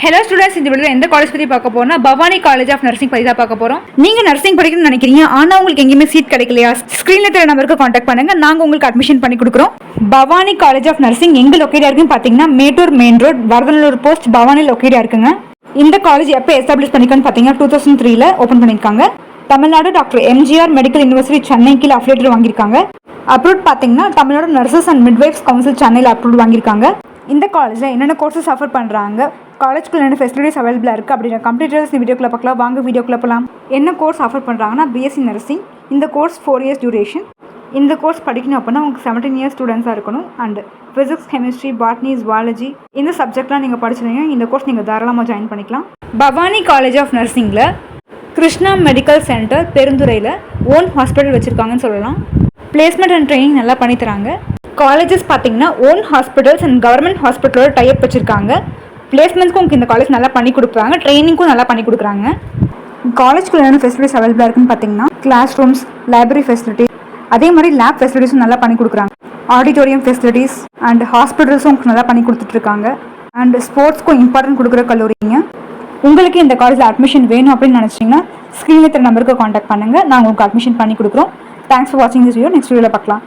Hello students, இந்த வீடியோவில் எந்த காலேஜ் பற்றி பார்க்க போறோம்னா பவானி காலேஜ் ஆஃப் நர்சிங் பற்றி தான் பார்க்க போகிறோம். நீங்கள் நர்சிங் படிக்கணும்னு நினைக்கிறீங்க, ஆனால் உங்களுக்கு எங்கேயுமே சீட் கிடைக்கலையா? ஸ்க்ரீனில் தெரிய நம்பருக்கு காண்டாக்ட் பண்ணுங்கள், நாங்கள் உங்களுக்கு அட்மிஷன் பண்ணி கொடுக்குறோம். பவானி காலேஜ் ஆஃப் நர்சிங் எங்கே லொக்கேட்டாக இருக்குன்னு பார்த்தீங்கன்னா Mettur main road, Varadanallur post, Bhavani லொக்கேட்டாக இருக்குங்க. இந்த காலேஜ் எப்போ எஸ்டாப்ளிஷ் பண்ணிக்கணும்னு பார்த்தீங்கன்னா 2003 ஓப்பன் பண்ணியிருக்காங்க. Tamil Nadu doctor MGR medical university Chennai கீழே அஃபிலியேட்டட் வாங்கியிருக்காங்க. அப்ரூவ் பார்த்தீங்கன்னா Tamil Nadu nurses and midwives council சென்னையில் அப்ரூவ் வாங்கியிருக்காங்க. இந்த காலேஜில் என்னென்ன கோர்சஸ் ஆஃபர் பண்ணுறாங்க, காலேஜ்க்குள்ள என்ன ஃபெசிலிட்டிஸ் அவைலபிளாக இருக்குது அப்படின்ற கம்ப்ளீட்டர்ஸ் வீடியோக்குள்ள பார்க்கலாம். வாங்க வீடியோக்குள்ள போகலாம். என்ன கோர்ஸ் ஆஃபர் பண்ணுறாங்கன்னா பிஎஸ்சி நர்சிங். இந்த கோர்ஸ் 4 இயர்ஸ் டியூரேஷன். இந்த கோர்ஸ் படிக்கணும் அப்படின்னா உங்களுக்கு 17 இயர்ஸ் ஸ்டூடெண்ட்ஸாக இருக்கணும். And physics, chemistry, botany, zoology இந்த சப்ஜெக்ட்லாம் நீங்கள் படிச்சிருந்தீங்க இந்த கோர்ஸ் நீங்கள் தாராளமாக ஜாயின் பண்ணிக்கலாம். பவானி காலேஜ் ஆஃப் நர்சிங்கில் கிருஷ்ணா மெடிக்கல் சென்டர் பெருந்துறையில் ஓன் ஹாஸ்பிட்டல் வச்சுருக்காங்கன்னு சொல்லலாம். பிளேஸ்மெண்ட் அண்ட் ட்ரைனிங் நல்லா பண்ணித்தராங்க. காலேஜஸ் பார்த்தீங்கன்னா ஓன் ஹாஸ்பிட்டல்ஸ் அண்ட் கவர்மெண்ட் ஹாஸ்பிட்டலோட டைப் வச்சுருக்காங்க. பிளேஸ்மெண்ட்ஸ்க்கும் உங்களுக்கு இந்த காலேஜ் நல்லா பண்ணி கொடுக்குறாங்க, ட்ரைனிங்க்கும் நல்லா பண்ணி கொடுக்குறாங்க. காலேஜ்க்குள்ள என்ன ஃபெசிலிட்டிஸ் அவைலபிளாக இருக்குன்னு பார்த்தீங்கன்னா கிளாஸ் ரூம்ஸ், லைப்ரரி ஃபெசிலிட்டிஸ், அதே மாதிரி லேப் ஃபெசிலிட்டிஸும் நல்லா பண்ணி கொடுக்குறாங்க. ஆடிட்டோரியம் ஃபெசிலிட்டிஸ் அண்ட் ஹாஸ்பிட்டல்ஸும் உங்களுக்கு நல்லா பண்ணி கொடுத்துட்ருக்காங்க. அண்ட் ஸ்போர்ட்ஸ்க்கும் இம்பார்ட்டன்ட் கொடுக்குற கல்லூரிங்க. உங்களுக்கு இந்த காலேஜில் அட்மிஷன் வேணும் அப்படின்னு நினச்சிங்கன்னா ஸ்க்ரீனில் தெரிய நம்பருக்கு காண்டாக்ட் பண்ணுங்கள், நாங்கள் உங்களுக்கு அட்மிஷன் பண்ணி கொடுக்குறோம். தேங்க்ஸ் ஃபார் வாட்சிங் திஸ் வீடியோ. நெக்ஸ்ட் வீடியோவில் பார்க்கலாம்.